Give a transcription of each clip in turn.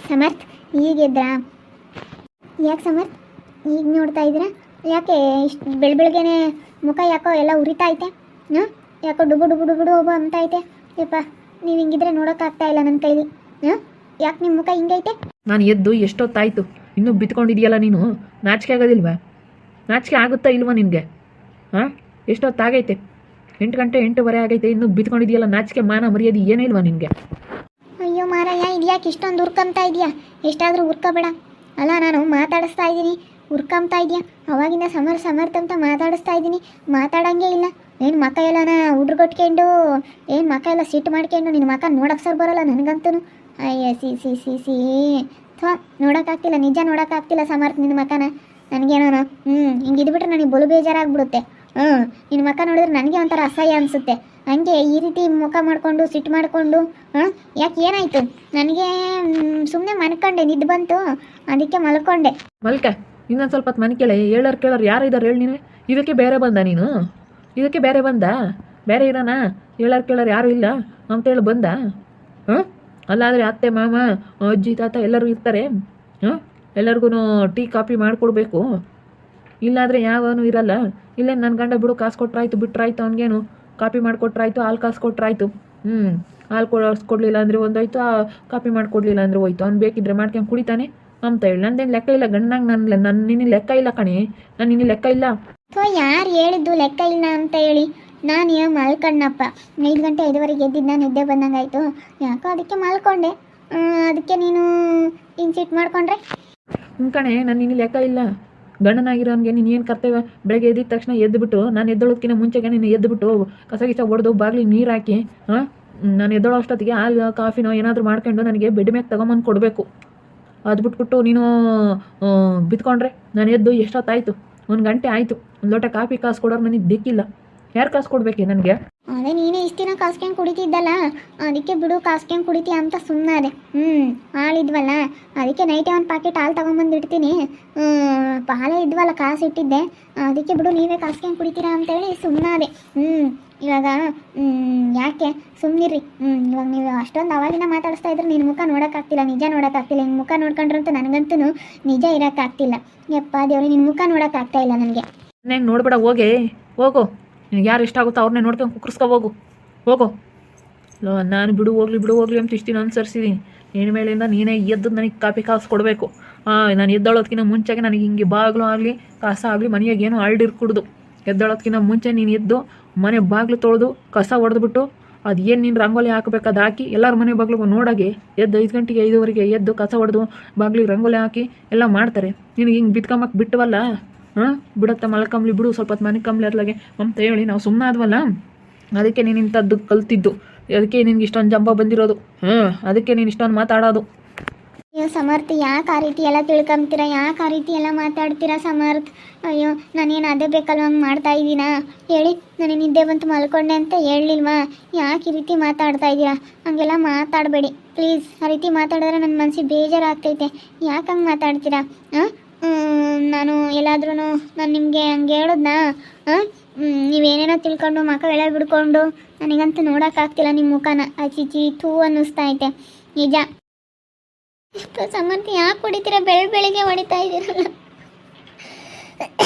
ಸಮರ್ಥ್ ಈಗಿದ್ರಾ? ಯಾಕೆ ಸಮರ್ಥ್ ಈಗ ನೋಡ್ತಾ ಇದ್ದೀರಾ? ಯಾಕೆ ಇಷ್ಟು ಬೆಳಗ್ಗೆನೆ ಮುಖ ಯಾಕೋ ಎಲ್ಲ ಉರಿತಾ ಐತೆ? ಹಾಂ, ಯಾಕೋ ಡುಬು ಡುಬು ಡುಬು ಡುಬು ಅಂತ ಐತೆ. ಯಪ್ಪ, ನೀವು ಹಿಂಗಿದ್ರೆ ನೋಡೋಕ್ಕಾಗ್ತಾ ಇಲ್ಲ ನನ್ನ ಕೈಲಿ. ಹಾಂ, ಯಾಕೆ ನಿಮ್ಮ ಮುಖ ಹಿಂಗೈತೆ? ನಾನು ಎದ್ದು ಎಷ್ಟೊತ್ತಾಯಿತು, ಇನ್ನೂ ಬಿತ್ಕೊಂಡಿದೆಯಲ್ಲ ನೀನು. ನಾಚಿಕೆ ಆಗೋದಿಲ್ವಾ? ನಾಚಿಕೆ ಆಗುತ್ತಾ ಇಲ್ವಾ ನಿನಗೆ? ಹಾಂ, ಎಷ್ಟೊತ್ತಾಗೈತೆ? 8 ಗಂಟೆ 8:15 ಆಗೈತೆ, ಇನ್ನೂ ಬಿತ್ಕೊಂಡಿದೆಯಲ್ಲ. ನಾಚಿಕೆ ಮಾನ ಮರ್ಯಾದೆ ಏನೂ ಇಲ್ವಾ ನಿನಗೆ? ಅಯ್ಯೋ ಮಾರಾಯ, ಇದ್ಯಾಕೆ ಇಷ್ಟೊಂದು ಉರ್ಕೊಂತಾ ಇದೆಯಾ? ಎಷ್ಟಾದರೂ ಉರ್ಕೋಬೇಡ. ಅಲ್ಲ, ನಾನು ಮಾತಾಡಿಸ್ತಾ ಇದ್ದೀನಿ, ಉರ್ಕೊಂತಾ ಇದೆಯಾ? ಅವಾಗಿಂದ ಸಮರ್ಥ ಅಂತ ಮಾತಾಡಿಸ್ತಾ ಇದ್ದೀನಿ, ಮಾತಾಡೋಂಗೆ ಇಲ್ಲ. ಏನು ಮಕ್ಕ ಎಲ್ಲನ ಹುಡ್ರಗೊಟ್ಕೊಂಡು, ಏನು ಮಕ್ಕ ಎಲ್ಲ ಸಿಟ್ಟು ಮಾಡ್ಕೊಂಡು, ನಿನ್ನ ಮಕ್ಕ ನೋಡೋಕೆ ಸರ್ ಬರೋಲ್ಲ ನನಗಂತೂ. ಅಯ್ಯ ಸಿ ಸಿ ಸಿ ಸಿ ಥೋ, ನೋಡೋಕ್ಕಾಗ್ತಿಲ್ಲ, ನಿಜ ನೋಡೋಕ್ಕಾಗ್ತಿಲ್ಲ ಸಮರ್ಥ ನಿನ್ನ ಮಕ್ಕನ. ನನಗೇನೋ ಹಿಂಗಿದ್ಬಿಟ್ರೆ ನನಗೆ ಬಲು ಬೇಜಾರಾಗ್ಬಿಡುತ್ತೆ. ನಿನ್ನ ಮಕ್ಕ ನೋಡಿದ್ರೆ ನನಗೆ ಒಂಥರ ಅಸಹ್ಯ ಅನಿಸುತ್ತೆ. ಹಂಗೆ ಈ ರೀತಿ ಮುಖ ಮಾಡಿಕೊಂಡು ಸಿಟ್ಟು ಮಾಡಿಕೊಂಡು ಯಾಕೆ ಏನಾಯಿತು? ನನಗೆ ಸುಮ್ಮನೆ ಮನ್ಕೊಂಡೆ, ನಿದ್ದು ಬಂತು, ಅದಕ್ಕೆ ಮಲ್ಕೊಂಡೆ. ಮಲ್ಕ, ಇನ್ನೊಂದು ಸ್ವಲ್ಪ ಹೊತ್ತು ಮನೆ ಕೇಳೋರು ಯಾರು ಇದ್ದಾರೆ ಹೇಳಿ ನೀನು? ಇದಕ್ಕೆ ಬೇರೆ ಬಂದ ನೀನು? ಇದಕ್ಕೆ ಬೇರೆ ಬಂದ? ಬೇರೆ ಇರೋಣ? ಕೇಳೋರು ಯಾರೂ ಇಲ್ಲ ಅಂತೇಳಿ ಬಂದ? ಹಾಂ, ಅಲ್ಲಾದರೆ ಅತ್ತೆ ಮಾಮ ಅಜ್ಜಿ ತಾತ ಎಲ್ಲರೂ ಇರ್ತಾರೆ. ಹಾಂ, ಎಲ್ಲರಿಗೂ ಟೀ ಕಾಫಿ ಮಾಡಿಕೊಡ್ಬೇಕು. ಇಲ್ಲಾದರೆ ಯಾವನು ಇರಲ್ಲ. ಇಲ್ಲೇ ನನ್ನ ಗಂಡ ಬಿಡು, ಕಾಸು ಕೊಟ್ರಾಯ್ತು, ಬಿಟ್ರಾಯ್ತು, ಅವ್ನಿಗೇನು ಕಾಫಿ ಮಾಡಿಕೊಟ್ರಾಯ್ತು, ಹಾಲು ಕಾಸು ಕೊಟ್ರಾಯ್ತು. ಹಾಲು ಕೊಡಲಿಲ್ಲ ಅಂದರೆ ಒಂದೋಯ್ತು, ಕಾಫಿ ಮಾಡಿಕೊಡ್ಲಿಲ್ಲ ಅಂದರೆ ಹೋಯ್ತು. ಅವ್ನು ಬೇಕಿದ್ರೆ ಮಾಡ್ಕೊಂಡು ಕುಡಿತಾನೆ ಅಂತ ಹೇಳಿ. ನಂದೇನು ಲೆಕ್ಕ ಇಲ್ಲ ಗಂಡನಾಗ. ನನ್ನ ನಿನ್ನ ಲೆಕ್ಕ ಇಲ್ಲ ಕಣೆ, ನಾನು ನಿನ್ನ ಲೆಕ್ಕ ಇಲ್ಲ. ಅಥವಾ ಯಾರು ಹೇಳಿದ್ದು ಲೆಕ್ಕ ಇಲ್ಲ ಅಂತ ಹೇಳಿ? ನಾನು ಮಲ್ಕಣ್ಣಪ್ಪ 5 ಗಂಟೆ 5:15 ಎದ್ದಿದ್ದು, ನಾನು ನಿದ್ದೆ ಬಂದಂಗಾಯ್ತು, ಯಾಕೋ ಅದಕ್ಕೆ ಮಲ್ಕೊಂಡೆ. ಅದಕ್ಕೆ ನೀನು ಹಿಂಗೆ ಸಿಟ್ಟು ಮಾಡಿಕೊಂಡ್ರೆ? ಕಣೆ, ನಾನು ನಿನ್ನ ಲೆಕ್ಕ ಇಲ್ಲ. ಗಂಡನಾಗಿರೋನ್ಗೆ ನೀನು ಏನು ಕರ್ತವ್ಯ? ಬೆಳಗ್ಗೆ ಎದ್ದಿದ ತಕ್ಷಣ ಎದ್ದುಬಿಟ್ಟು, ನಾನು ಎದ್ದೊಳೋದಕ್ಕಿಂತ ಮುಂಚೆಗೆ ನೀನು ಎದ್ದುಬಿಟ್ಟು ಕಸ ಗಿಸ ಹೊಡೆದು ಬಾಗಿಲಿಗೆ ನೀರು ಹಾಕಿ, ನಾನು ಎದ್ದೊಳೋ ಅಷ್ಟೊತ್ತಿಗೆ ಹಾಲು ಕಾಫಿನೋ ಏನಾದರೂ ಮಾಡ್ಕೊಂಡು ನನಗೆ ಬೆಡ್ ಮೇಲೆ ತಗೊಂಬಂದು ಕೊಡಬೇಕು. ಅದು ಬಿಟ್ಬಿಟ್ಟು ನೀನು ಬಿತ್ಕೊಂಡ್ರೆ ನಾನು ಎದ್ದು ಎಷ್ಟೊತ್ತಾಯಿತು? 1 ಗಂಟೆ ಆಯಿತು. 1 ಲೋಟ ಕಾಫಿ ಕಾಸು ಕೊಡೋರು ನನಗೆ ದಿಕ್ಕಿಲ್ಲ. ಯಾರು ಕಾಸು ಕೊಡ್ಬೇಕೆ ನನಗೆ? ಅದೇ ನೀನೇ ಇಷ್ಟು ದಿನ ಕಾಸ್ಕೊಂಡು ಕುಡಿತಿದ್ದಲ್ಲ, ಅದಕ್ಕೆ ಬಿಡು ಕಾಸ್ಕೊಂಡು ಕುಡಿತೀಯ ಅಂತ ಸುಮ್ಮನೆ. ಹಾಲಿದ್ವಲ್ಲ, ಅದಕ್ಕೆ ನೈಟೇ ಒಂದು ಪ್ಯಾಕೆಟ್ ಹಾಲು ತೊಗೊಂಬಂದು ಇಡ್ತೀನಿ. ಹಾಲೇ ಇದ್ವಲ್ಲ, ಕಾಸು ಇಟ್ಟಿದ್ದೆ, ಅದಕ್ಕೆ ಬಿಡು ನೀವೇ ಕಾಸ್ಕೊಂಡು ಕುಡಿತೀರಾ ಅಂತೇಳಿ ಸುಮ್ಮನೆ. ಇವಾಗ ಯಾಕೆ ಸುಮ್ಮನಿರಿ. ಇವಾಗ ನೀವು ಅಷ್ಟೊಂದು ಅವಾಗಿನ ಮಾತಾಡಿಸ್ತಾ ಇದ್ರೆ ನಿನ್ನ ಮುಖ ನೋಡೋಕ್ಕಾಗ್ತಿಲ್ಲ, ನಿಜ ನೋಡೋಕ್ಕಾಗ್ತಿಲ್ಲ. ನಿನ್ನ ಮುಖ ನೋಡ್ಕೊಂಡ್ರಂತೂ ನನಗಂತೂ ನಿಜ ಇರೋಕ್ಕಾಗ್ತಿಲ್ಲ. ಯಪ್ಪ ದೇವ್ರಿ, ನಿನ್ನ ಮುಖ ನೋಡೋಕ್ಕಾಗ್ತಾ ಇಲ್ಲ ನನಗೆ. ನಂಗೆ ನೋಡ್ಬೇಡ, ಹೋಗು. ನಿನಗೆ ಯಾರು ಇಷ್ಟ ಆಗುತ್ತೋ ಅವ್ರನ್ನೇ ನೋಡ್ಕೊಂಡು ಕುಕ್ಕರ್ಸ್ಕೊ ಹೋಗು. ನಾನು ಬಿಡು ಹೋಗ್ಲಿ ಅಂತ ಇಷ್ಟು ದಿನ ಅನುಸರಿಸಿದ್ದೀನಿ. ಏನು ಮೇಲಿಂದ ನೀನೇ ಎದ್ದು ನನಗೆ ಕಾಫಿ ಕಾಸು ಕೊಡಬೇಕು. ನಾನು ಎದ್ದೊಳೋದಕ್ಕಿಂತ ಮುಂಚೆಗೆ ನನಗೆ ಹಿಂಗೆ ಬಾಗಿಲು ಆಗಲಿ ಕಸ ಆಗಲಿ ಮನೆಯಾಗ ಏನೋ ಹರಡಿರ್ಕೂಡ್ದು. ಎದ್ದೊಳೋದಕ್ಕಿಂತ ಮುಂಚೆ ನೀನು ಎದ್ದು ಮನೆ ಬಾಗಿಲು ತೊಳೆದು ಕಸ ಹೊಡೆದ್ಬಿಟ್ಟು ಅದು ಏನು ನೀನು ರಂಗೋಲಿ ಹಾಕಬೇಕು ಅದು ಹಾಕಿ ಎಲ್ಲರ ಮನೆ ಬಾಗಿಲಿಗೂ ನೋಡಾಗೆ ಎದ್ದು 5 ಗಂಟೆಗೆ 5:15 ಎದ್ದು ಕಸ ಹೊಡೆದು ಬಾಗಿಲಿಗೆ ರಂಗೋಲಿ ಹಾಕಿ ಎಲ್ಲ ಮಾಡ್ತಾರೆ. ನಿನಗೆ ಹಿಂಗೆ ಬಿತ್ಕೊಂಬಕ್ಕೆ ಬಿಟ್ಟವಲ್ಲ, ಬಿಡುತ್ತೆ ಮಲ್ಕಂಬ್ಲಿ, ಬಿಡು ಸ್ವಲ್ಪ ಹೊತ್ತು ಮನೆ ಕಂಬ್ಲಿ ಅದ್ಲಾಗೆ ಅಂತ ಹೇಳಿ ನಾವು ಸುಮ್ಮನೆ ಆದ್ವಲ್ಲ. ಅದಕ್ಕೆ ನೀನು ಇಂಥದ್ದು ಕಲ್ತಿದ್ದು, ಅದಕ್ಕೆ ನಿನ್ಗೆ ಇಷ್ಟೊಂದು ಜಂಬ ಬಂದಿರೋದು. ಅದಕ್ಕೆ ನೀನು ಇಷ್ಟೊಂದು ಮಾತಾಡೋದು. ಅಯ್ಯೋ ಸಮರ್ಥ, ಯಾಕೆ ಆ ರೀತಿ ಎಲ್ಲ ತಿಳ್ಕೊಂತೀರಾ? ಯಾಕೆ ಆ ರೀತಿ ಎಲ್ಲ ಮಾತಾಡ್ತೀರಾ ಸಮರ್ಥ? ಅಯ್ಯೋ, ನಾನೇನು ಅದೇ ಬೇಕಲ್ವ ಹಂಗೆ ಮಾಡ್ತಾ ಇದ್ದೀನಾ ಹೇಳಿ? ನನಗೆ ನಿದ್ದೆ ಬಂತು ಮಲ್ಕೊಂಡೆ ಅಂತ ಹೇಳಲಿಲ್ವಾ? ಯಾಕೆ ಈ ರೀತಿ ಮಾತಾಡ್ತಾ ಇದ್ದೀರಾ? ಹಂಗೆಲ್ಲ ಮಾತಾಡಬೇಡಿ ಪ್ಲೀಸ್. ಆ ರೀತಿ ಮಾತಾಡಿದ್ರೆ ನನ್ನ ಮನಸ್ಸಿಗೆ ಬೇಜಾರಾಗ್ತೈತೆ. ಯಾಕೆ ಹಂಗೆ ಮಾತಾಡ್ತೀರಾ? ನಾನು ಎಲ್ಲಾದ್ರೂ ನಾನು ನಿಮಗೆ ಹಂಗೆ ಹೇಳಿದ್ನಾ? ನೀವೇನೇನೋ ತಿಳ್ಕೊಂಡು ಮಕ್ಕಳೆಲ್ಲ ಬಿಡ್ಕೊಂಡು ನನಗಂತೂ ನೋಡೋಕ್ಕಾಗ್ತಿಲ್ಲ ನಿಮ್ಮ ಮುಖನ. ಅಚಿಚಿ ಥೂ ಅನ್ನಿಸ್ತಾ ಐತೆ ನಿಜ. ಇಷ್ಟು ಸಮರ್ಥ ಯಾಕೆ ಹೊಡಿತೀರಾ? ಬೆಳಿಗ್ಗೆ ಹೊಡಿತಾ ಇದ್ದೀರಲ್ಲ.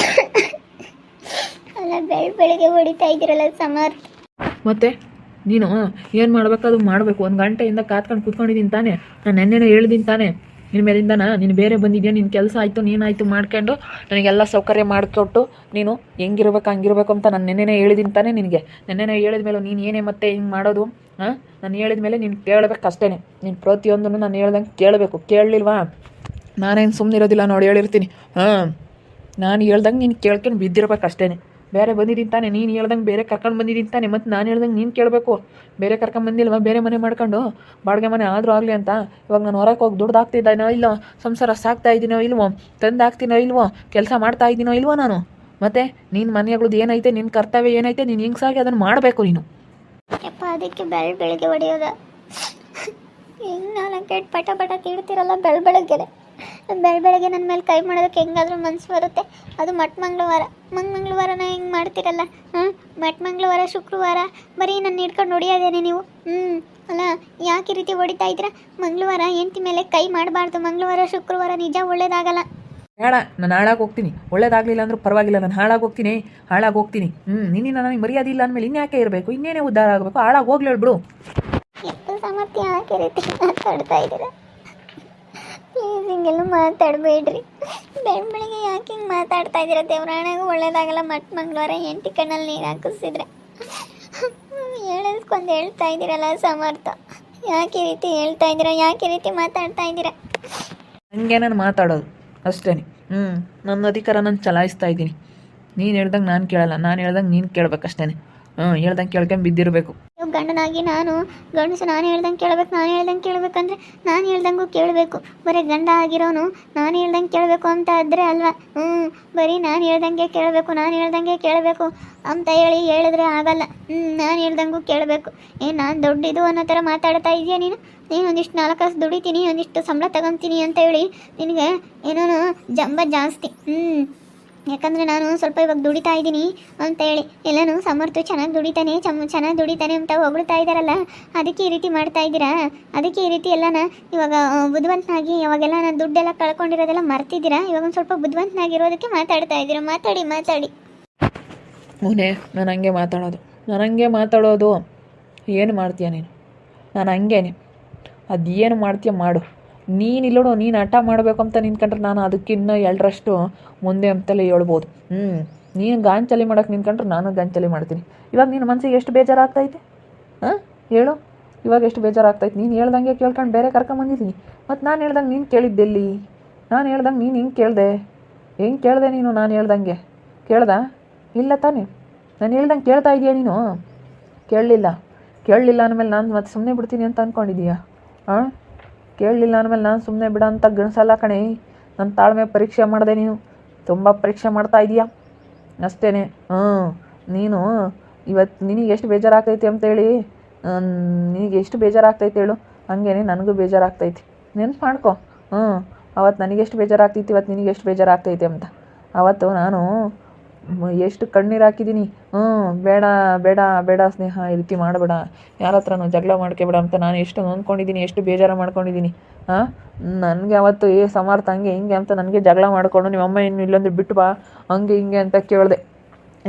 ಅಲ್ಲ, ಬೆಳಿಗ್ಗೆ ಹೊಡಿತಾ ಇದ್ದೀರಲ್ಲ ಸಮರ್ಥ. ಮತ್ತೆ ನೀನು ಏನು ಮಾಡಬೇಕು ಅದು ಮಾಡಬೇಕು. 1 ಗಂಟೆಯಿಂದ ಕಾತ್ಕೊಂಡು ಕೂತ್ಕೊಂಡಿದ್ದೀನಿ ತಾನೆ. ನಾನು ನೆನ್ನೆನೇ ಹೇಳ್ದೀನಿ ತಾನೆ ನಿನ್ನ ಮೇಲಿಂದನ. ನೀನು ಬೇರೆ ಬಂದಿದ್ಯಾ, ನಿನ್ನ ಕೆಲಸ ಆಯಿತು, ನೀನಾಯಿತು ಮಾಡ್ಕೊಂಡು ನನಗೆಲ್ಲ ಸೌಕರ್ಯ ಮಾಡಿಕೊಟ್ಟು ನೀನು ಹೆಂಗಿರ್ಬೇಕು ಹಂಗಿರ್ಬೇಕು ಅಂತ ನಾನು ನೆನ್ನೆನೇ ಹೇಳಿದ್ದೀನಿ ತಾನೆ ನಿನಗೆ. ನೆನ್ನೆನೇ ಹೇಳಿದ ಮೇಲೆ ನೀನು ಏನೇ ಮತ್ತೆ ಹಿಂಗೆ ಮಾಡೋದು? ನಾನು ಹೇಳಿದ ಮೇಲೆ ನೀನು ಕೇಳಬೇಕು ಅಷ್ಟೇ. ನೀನು ಪ್ರತಿಯೊಂದನ್ನು ನಾನು ಹೇಳ್ದಂಗೆ ಕೇಳಬೇಕು. ಕೇಳಲಿಲ್ವಾ ನಾನೇನು ಸುಮ್ಮನೆ ಇರೋದಿಲ್ಲ ನೋಡಿ, ಹೇಳಿರ್ತೀನಿ. ನಾನು ಹೇಳ್ದಂಗೆ ನೀನು ಕೇಳ್ಕೊಂಡು ಬಿದ್ದಿರ್ಬೇಕು ಅಷ್ಟೇ. ಬೇರೆ ಬಂದಿದ್ದೀನಿ ತಾನೆ, ನೀನು ಹೇಳ್ದಂಗೆ ಬೇರೆ ಕರ್ಕೊಂಡು ಬಂದಿದ್ದೀನಿ ತಾನೆ, ಮತ್ತು ನಾನು ಹೇಳ್ದಂಗೆ ನೀನು ಕೇಳಬೇಕು. ಬೇರೆ ಕರ್ಕೊಂಡು ಬಂದಿಲ್ವ? ಬೇರೆ ಮನೆ ಮಾಡ್ಕೊಂಡು ಬಾಡಿಗೆ ಮನೆ ಆದರೂ ಆಗಲಿ ಅಂತ ಇವಾಗ ನಾನು ಹೊರಗೆ ಹೋಗಿ ದುಡ್ದು ಹಾಕ್ತಿದ್ದಾನೋ ಇಲ್ಲೋ, ಸಂಸಾರ ಸಾಕ್ತಾ ಇದ್ದೀನೋ ಇಲ್ವೋ, ತಂದು ಹಾಕ್ತೀನೋ ಇಲ್ವೋ, ಕೆಲಸ ಮಾಡ್ತಾ ಇದ್ದೀನೋ ಇಲ್ವೋ ನಾನು? ಮತ್ತು ನೀನು ಮನೆಗಳದ್ದು ಏನೈತೆ, ನಿನ್ನ ಕರ್ತವ್ಯ ಏನೈತೆ, ನೀನು ಹಿಂಗೆ ಸಾಗಿ ಅದನ್ನು ಮಾಡಬೇಕು ನೀನು. ಯಪ್ಪ, ಅದಕ್ಕೆ ಬೆಳಿಗ್ಗೆ ಹೊಡೆಯೋದ? ಹೆಂಗೆ ನಾನು ಕೆಟ್ಟ ಪಟ ತೀಡ್ತಿರಲ್ಲ ಬೆಳಗ್ಗೆನೆ. ಬೆಳಗ್ಗೆ ನನ್ನ ಮೇಲೆ ಕೈ ಮಾಡೋದಕ್ಕೆ ಹೆಂಗಾದ್ರೂ ಮನಸ್ಸು ಬರುತ್ತೆ. ಅದು ಮಂಗಳವಾರನ ಹಿಂಗೆ ಮಾಡ್ತಿರಲ್ಲ. ಮಂಗಳವಾರ ಶುಕ್ರವಾರ ಬರೀ ನನ್ನ ಹಿಡ್ಕೊಂಡು ಹೊಡಿಯೋದೇನೆ ನೀವು. ಅಲ್ಲ ಯಾಕೆ ಈ ರೀತಿ ಹೊಡಿತಾ ಇದ್ದೀರಾ? ಮಂಗಳವಾರ ಹೆಂಡತಿ ಮೇಲೆ ಕೈ ಮಾಡಬಾರ್ದು. ಮಂಗಳವಾರ ಶುಕ್ರವಾರ ನಿಜ ಒಳ್ಳೇದಾಗಲ್ಲ. ಬೇಡ, ನಾನು ಹಾಳಾಗಿ ಹೋಗ್ತೀನಿ. ಒಳ್ಳೇದಾಗಲಿಲ್ಲ ಅಂದ್ರೂ ಪರವಾಗಿಲ್ಲ, ನಾನು ಹಾಳಾಗಿ ಹೋಗ್ತೀನಿ. ನಿನ್ನಿಂದ ನನಗೆ ಮರ್ಯಾದೆ ಇಲ್ಲ ಅಂದಮೇಲೆ ಇನ್ಯಾಕೆ ಇರಬೇಕು? ಇನ್ನೇನೇ ಉದ್ಧಾರ ಆಗಬೇಕು? ಹಾಳಾಗಿ ಹೋಗ್ಲಿ ಹೇಳ್ಬಿಡು. ಎಷ್ಟು ಸಾಮರ್ಥ್ಯ ಯಾಕೆ ಈ ರೀತಿ ಮಾತಾಡ್ತಾ ಇದ್ದೀರಾ? ಪ್ಲೀಸ್ ಹಿಂಗೆಲ್ಲ ಮಾತಾಡಬೇಡ್ರಿ. ಬೆಳಗ್ಗೆ ಯಾಕೆ ಹಿಂಗೆ ಮಾತಾಡ್ತಾ ಇದ್ದೀರಾ? ದೇವರಾಣೆಗೂ ಒಳ್ಳೇದಾಗಲ್ಲ. ಮಂಗಳವಾರ ಹೆಂಡತಿ ಕಣ್ಣಲ್ಲಿ ನೀರು ಹಾಕಿಸಿದ್ರೆ ಹೇಳಸ್ಕೊಂಡು ಹೇಳ್ತಾ ಇದ್ದೀರಲ್ಲ ಸಮರ್ಥ. ಯಾಕೆ ಈ ರೀತಿ ಹೇಳ್ತಾ ಇದ್ದೀರಾ? ಯಾಕೆ ಈ ರೀತಿ ಮಾತಾಡ್ತಾ ಇದ್ದೀರಾ? ಹಂಗೆ ನಾನು ಮಾತಾಡೋದು ಅಷ್ಟೇ. ನನ್ನ ಅಧಿಕಾರ ನಾನು ಚಲಾಯಿಸ್ತಾ ಇದ್ದೀನಿ. ನೀನು ಹೇಳ್ದಂಗೆ ನಾನು ಕೇಳಲ್ಲ, ನಾನು ಹೇಳ್ದಂಗೆ ನೀನು ಕೇಳಬೇಕಷ್ಟೇ. ಹೇಳ್ದಂಗೆ ಕೇಳ್ಕೊಂಡು ಬಿದ್ದಿರಬೇಕು. ಗಂಡನಾಗಿ ನಾನು ಗಂಡಸು ನಾನು ಹೇಳ್ದಂಗೆ ಕೇಳಬೇಕಂದ್ರೆ ನಾನು ಹೇಳ್ದಂಗೂ ಕೇಳಬೇಕು. ಬರೀ ಗಂಡ ಆಗಿರೋನು ನಾನು ಹೇಳ್ದಂಗೆ ಕೇಳಬೇಕು ಅಂತ ಇದ್ರೆ ಅಲ್ವಾ? ಬರೀ ನಾನು ಹೇಳ್ದಂಗೆ ಕೇಳಬೇಕು ಅಂತ ಹೇಳಿದ್ರೆ ಆಗಲ್ಲ. ನಾನು ಹೇಳ್ದಂಗೂ ಕೇಳಬೇಕು. ನಾನು ದೊಡ್ಡದು ಅನ್ನೋ ಥರ ಮಾತಾಡ್ತಾ ಇದೆಯಾ ನೀನು? ಒಂದಿಷ್ಟು 4 ಕಾಸು ದುಡಿತೀನಿ, ಒಂದಿಷ್ಟು ಸಂಬಳ ತಗೊತೀನಿ ಅಂತ ಹೇಳಿ ನಿನಗೆ ಏನೋ ಜಂಬ ಜಾಸ್ತಿ. ಯಾಕಂದರೆ ನಾನು ಸ್ವಲ್ಪ ಇವಾಗ ದುಡಿತಾ ಇದ್ದೀನಿ ಅಂತ ಹೇಳಿ ಎಲ್ಲನೂ ಸಮರ್ಥ ಚೆನ್ನಾಗಿ ದುಡಿತಾನೆ ಅಂತ ಹೊಗಳ್ತಾ ಇದ್ದಾರಲ್ಲ, ಅದಕ್ಕೆ ಈ ರೀತಿ ಮಾಡ್ತಾ ಇದ್ದೀರಾ? ಅದಕ್ಕೆ ಈ ರೀತಿ ಎಲ್ಲನ ಇವಾಗ ಬುದ್ಧಿವಂತನಾಗಿ ಅವಾಗೆಲ್ಲ ನಾನು ದುಡ್ಡೆಲ್ಲ ಕಳ್ಕೊಂಡಿರೋದೆಲ್ಲ ಮರ್ತಿದ್ದೀರಾ? ಇವಾಗ ಒಂದು ಸ್ವಲ್ಪ ಬುದ್ಧಿವಂತನಾಗಿರೋದಕ್ಕೆ ಮಾತಾಡ್ತಾ ಇದ್ದೀರಾ. ಮಾತಾಡಿ. ಅವನೇ ನಾನು ಹಂಗೆ ಮಾತಾಡೋದು. ಏನು ಮಾಡ್ತೀಯ ನೀನು? ನಾನು ಹಂಗೇನೆ, ಅದೇನು ಮಾಡ್ತೀಯ ಮಾಡು. ನೀನಿಲ್ಲೋಡು, ನೀನು ಹಠ ಮಾಡಬೇಕು ಅಂತ ನಿಂತ್ಕೊಂಡ್ರೆ ನಾನು ಅದಕ್ಕಿನ್ನ 2ರಷ್ಟು ಮುಂದೆ ಅಂತಲೇ ಹೇಳ್ಬೋದು. ನೀನು ಗಾಂಚಲಿ ಮಾಡೋಕೆ ನಿಂತ್ಕೊಂಡ್ರೆ ನಾನು ಗಾಂಚಲಿ ಮಾಡ್ತೀನಿ. ಇವಾಗ ನಿನ್ನ ಮನಸ್ಸಿಗೆ ಎಷ್ಟು ಬೇಜಾರಾಗ್ತೈತೆ? ಹೇಳು, ಇವಾಗ ಎಷ್ಟು ಬೇಜಾರಾಗ್ತೈತೆ? ನೀನು ಹೇಳ್ದಂಗೆ ಕೇಳ್ಕೊಂಡು ಬೇರೆ ಕರ್ಕೊಂಬಂದಿದ್ದೀನಿ. ಮತ್ತು ನಾನು ಹೇಳ್ದಂಗೆ ನೀನು ಕೇಳಿದ್ದೆಲ್ಲಿ? ನಾನು ಹೇಳ್ದಂಗೆ ನೀನು ಹೆಂಗೆ ಕೇಳಿದೆ ನೀನು? ನಾನು ಹೇಳ್ದಂಗೆ ಕೇಳ್ದ? ಇಲ್ಲ ತಾನೇ? ನಾನು ಹೇಳ್ದಂಗೆ ಕೇಳ್ತಾ ಇದೀಯ ನೀನು? ಕೇಳಲಿಲ್ಲ ಅಂದಮೇಲೆ ನಾನು ಮತ್ತೆ ಸುಮ್ಮನೆ ಬಿಡ್ತೀನಿ ಅಂತ ಅಂದ್ಕೊಂಡಿದ್ದೀಯಾ? ಕೇಳಲಿಲ್ಲ ಅಂದಮೇಲೆ ನಾನು ಸುಮ್ಮನೆ ಬಿಡ ಅಂತ ಗಣಸಲ್ಲ ಕಣೆ. ನನ್ನ ತಾಳ್ಮೆ ಪರೀಕ್ಷೆ ಮಾಡಿದೆ. ನೀನು ತುಂಬ ಪರೀಕ್ಷೆ ಮಾಡ್ತಾ ಇದೀಯಾ ಅಷ್ಟೇ. ನೀನು ಇವತ್ತು ನಿನಗೆ ಎಷ್ಟು ಬೇಜಾರಾಗ್ತೈತಿ ಅಂತೇಳಿ, ನಿನಗೆ ಎಷ್ಟು ಬೇಜಾರಾಗ್ತೈತೆ ಹೇಳು, ಹಾಗೇನೆ ನನಗೂ ಬೇಜಾರಾಗ್ತೈತಿ. ನೆನ್ಪು ಮಾಡ್ಕೊ. ಅವತ್ತು ನನಗೆಷ್ಟು ಬೇಜಾರಾಗ್ತೈತಿ, ಇವತ್ತು ನಿನಗೆ ಎಷ್ಟು ಬೇಜಾರಾಗ್ತೈತೆ ಅಂತ. ಅವತ್ತು ನಾನು ಎಷ್ಟು ಕಣ್ಣೀರು ಹಾಕಿದ್ದೀನಿ. ಬೇಡ ಸ್ನೇಹ, ಈ ರೀತಿ ಮಾಡಬೇಡ, ಯಾರ ಹತ್ರನೂ ಜಗಳ ಮಾಡ್ಕೋಬೇಡ ಅಂತ ನಾನು ಎಷ್ಟು ನೊಂದ್ಕೊಂಡಿದ್ದೀನಿ, ಎಷ್ಟು ಬೇಜಾರು ಮಾಡ್ಕೊಂಡಿದ್ದೀನಿ. ನನಗೆ ಅವತ್ತು ಸಮರ್ಥ ಹಂಗೆ ಹಿಂಗೆ ಅಂತ ನನಗೆ ಜಗಳ ಮಾಡಿಕೊಂಡು ನಿಮ್ಮಮ್ಮ ಇನ್ನು ಇಲ್ಲೊಂದು ಬಿಟ್ಟು ಬಾ ಹಂಗೆ ಹಿಂಗೆ ಅಂತ ಕೇಳಿದೆ.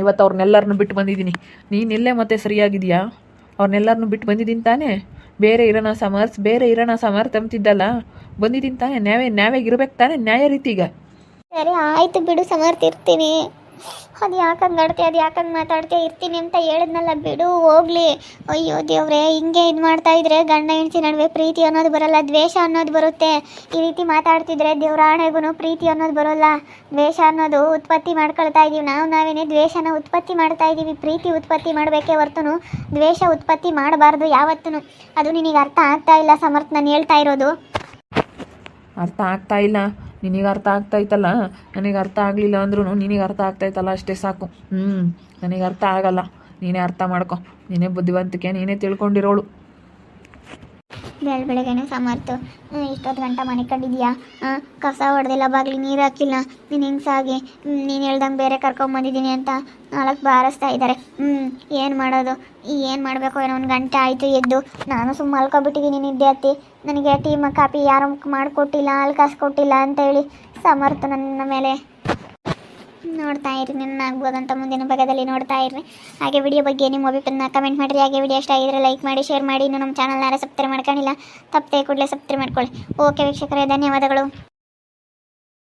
ಇವತ್ತು ಅವ್ರನ್ನೆಲ್ಲರನ್ನೂ ಬಿಟ್ಟು ಬಂದಿದ್ದೀನಿ. ನೀನೆಲ್ಲೇ ಮತ್ತೆ ಸರಿಯಾಗಿದೆಯಾ? ಅವ್ರನ್ನೆಲ್ಲರನ್ನೂ ಬಿಟ್ಟು ಬಂದಿದ್ದೀನಿ ತಾನೇ? ಬೇರೆ ಇರೋಣ ಸಮರ್ಥ ಅಂತಿದ್ದಲ್ಲ, ಬಂದಿದ್ದೀನಿ ತಾನೇ? ನ್ಯಾಯಾಗಿರ್ಬೇಕು ತಾನೇ? ನ್ಯಾಯ ರೀತಿಗ. ಸರಿ ಆಯಿತು ಬಿಡು ಸಮರ್ಥ, ಇರ್ತೀನಿ. ಅದು ಯಾಕಂಗೆ ಆಡ್ತೀಯ, ಅದು ಯಾಕಂಗೆ ಮಾತಾಡ್ತೀಯ? ಇರ್ತೀನಿ ಅಂತ ಹೇಳಿದ್ನಲ್ಲ, ಬಿಡು ಹೋಗ್ಲಿ. ಅಯ್ಯೋ ದೇವ್ರೆ, ಹಿಂಗೆ ಇದು ಮಾಡ್ತಾ ಇದ್ರೆ ಗಂಡ ಹೆಂಡತಿ ನಡುವೆ ಪ್ರೀತಿ ಅನ್ನೋದು ಬರಲ್ಲ, ದ್ವೇಷ ಅನ್ನೋದು ಬರುತ್ತೆ. ಈ ರೀತಿ ಮಾತಾಡ್ತಿದ್ರೆ ದೇವ್ರಾಣೆಗೂ ಪ್ರೀತಿ ಅನ್ನೋದು ಬರೋಲ್ಲ. ದ್ವೇಷ ಅನ್ನೋದು ಉತ್ಪತ್ತಿ ಮಾಡ್ಕೊಳ್ತಾ ಇದ್ದೀವಿ ನಾವೇನೇ ದ್ವೇಷನ ಉತ್ಪತ್ತಿ ಮಾಡ್ತಾ ಇದ್ದೀವಿ. ಪ್ರೀತಿ ಉತ್ಪತ್ತಿ ಮಾಡಬೇಕೇ ಹೊರ್ತನು ದ್ವೇಷ ಉತ್ಪತ್ತಿ ಮಾಡಬಾರ್ದು ಯಾವತ್ತೂ. ಅದು ನಿನಗೆ ಅರ್ಥ ಆಗ್ತಾ ಇಲ್ಲ ಸಮರ್ಥ, ನಾನು ಹೇಳ್ತಾ ಇರೋದು. ಅರ್ಥ ಆಗ್ತಾ ಇಲ್ಲ? ನಿನಗೆ ಅರ್ಥ ಆಗ್ತಾಯಿತ್ತಲ್ಲ, ನನಗೆ ಅರ್ಥ ಆಗಲಿಲ್ಲ ಅಂದ್ರೂ ನಿನಗೆ ಅರ್ಥ ಆಗ್ತಾಯಿತ್ತಲ್ಲ, ಅಷ್ಟೇ ಸಾಕು. ನನಗೆ ಅರ್ಥ ಆಗಲ್ಲ, ನೀನೇ ಅರ್ಥ ಮಾಡ್ಕೊ. ನೀನೇ ಬುದ್ಧಿವಂತಿಕೆ, ನೀನೇ ತಿಳ್ಕೊಂಡಿರೋಳು. ಬೆಳಗ್ಗೆನೆ ಸಮರ್ಥ ಇಷ್ಟೊತ್ತು ಗಂಟೆ ಮನೆ ಕಂಡಿದ್ಯಾ? ಕಸ ಹೊಡೆದಿಲ್ಲ, ಬಾಗಿಲು ನೀರು ಹಾಕಿಲ್ಲ. ನೀನು ಹಿಂಗ್ಸಾಗಿ ನೀನು ಹೇಳ್ದಂಗೆ ಬೇರೆ ಕರ್ಕೊಂಬಂದಿದ್ದೀನಿ ಅಂತ 4 ಬಾರಿಸ್ತಾ ಇದ್ದಾರೆ. ಏನು ಮಾಡೋದು? ಏನು ಮಾಡಬೇಕು ಏನೋ? 1 ಗಂಟೆ ಆಯಿತು ಎದ್ದು. ನಾನು ಸುಮ್ಮನೆ ಮಲ್ಕೊಬಿಟ್ಟಿದ್ದೀನಿ ನಿದ್ದೆ ಹತ್ತಿ. ನನಗೆ ಟೀ ಕಾಫಿ ಯಾರು ಮಾಡಿಕೊಟ್ಟಿಲ್ಲ, ಹಾಲು ಕಾಸು ಕೊಟ್ಟಿಲ್ಲ ಅಂತ ಹೇಳಿ ಸಮರ್ಥ ನನ್ನ ಮೇಲೆ ನೋಡ್ತಾ ಇರಿ. ನನ್ನ ಆಗ್ಬೋದಂತ ಮುಂದಿನ ಭಾಗದಲ್ಲಿ ನೋಡ್ತಾ ಇರ್ರಿ. ಹಾಗೆ ವಿಡಿಯೋ ಬಗ್ಗೆ ನಿಮ್ಮ ಅಭಿಪ್ರಾಯನ ಕಮೆಂಟ್ ಮಾಡಿರಿ. ಹಾಗೆ ವಿಡಿಯೋ ಇಷ್ಟ ಆಗಿದ್ರೆ ಲೈಕ್ ಮಾಡಿ, ಶೇರ್ ಮಾಡಿ. ಇನ್ನು ನಮ್ಮ ಚಾನಲ್ನ ಸಬ್ಸ್ಕ್ರೈಬ್ ಮಾಡ್ಕೊಂಡಿಲ್ಲ, ತಪ್ಪದೆ ಕೂಡಲೇ ಸಬ್ಸ್ಕ್ರೈಬ್ ಮಾಡ್ಕೊಳ್ಳಿ. ಓಕೆ ವೀಕ್ಷಕರೇ, ಧನ್ಯವಾದಗಳು.